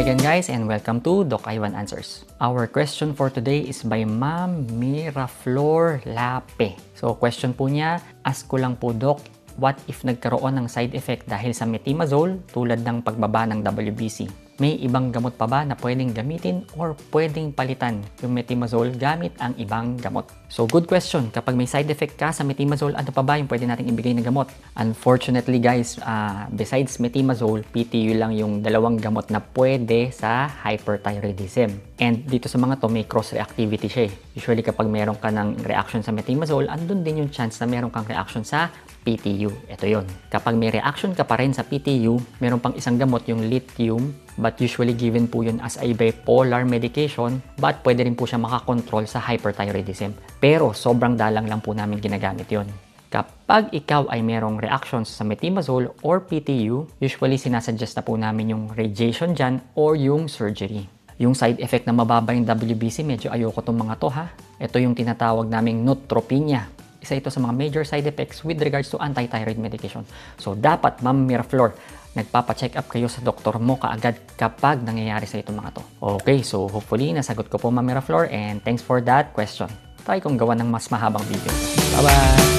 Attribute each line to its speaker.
Speaker 1: again guys and welcome to Doc Ivan Answers. Our question for today is by Ma'am Miraflor Lape. So question po niya, ask ko lang po Doc, what if nagkaroon ng side effect dahil sa metimazole tulad ng pagbaba ng WBC? May ibang gamot pa ba na pwedeng gamitin or pwedeng palitan yung metimazole gamit ang ibang gamot? So good question. Kapag may side effect ka sa metimazole, ano pa ba yung pwede nating ibigay na gamot? Unfortunately guys, besides metimazole, PTU lang yung dalawang gamot na pwede sa hyperthyroidism. And dito sa mga to, may cross-reactivity siya. Usually kapag meron ka ng reaction sa metimazole, andun din yung chance na meron kang reaction sa PTU. Ito yon. Kapag may reaction ka pa rin sa PTU, meron pang isang gamot, yung lithium, but usually given po yun as a bipolar medication, but pwede rin po siya makakontrol sa hyperthyroidism. Pero sobrang dalang lang po namin ginagamit yon. Kapag ikaw ay merong reactions sa metimazole or PTU, usually sinasuggest na po namin yung radiation dyan or yung surgery. Yung side effect na mababa yung WBC, medyo ayoko tong mga to ha. Ito yung tinatawag naming neutropenia. Isa ito sa mga major side effects with regards to anti-thyroid medication. So dapat Ma'am Miraflor, nagpapa-check up kayo sa doktor mo kaagad kapag nangyayari sa itong mga to. Okay, so hopefully nasagot ko po Ma'am Miraflor and thanks for that question. Try kong gawa ng mas mahabang video. Bye-bye!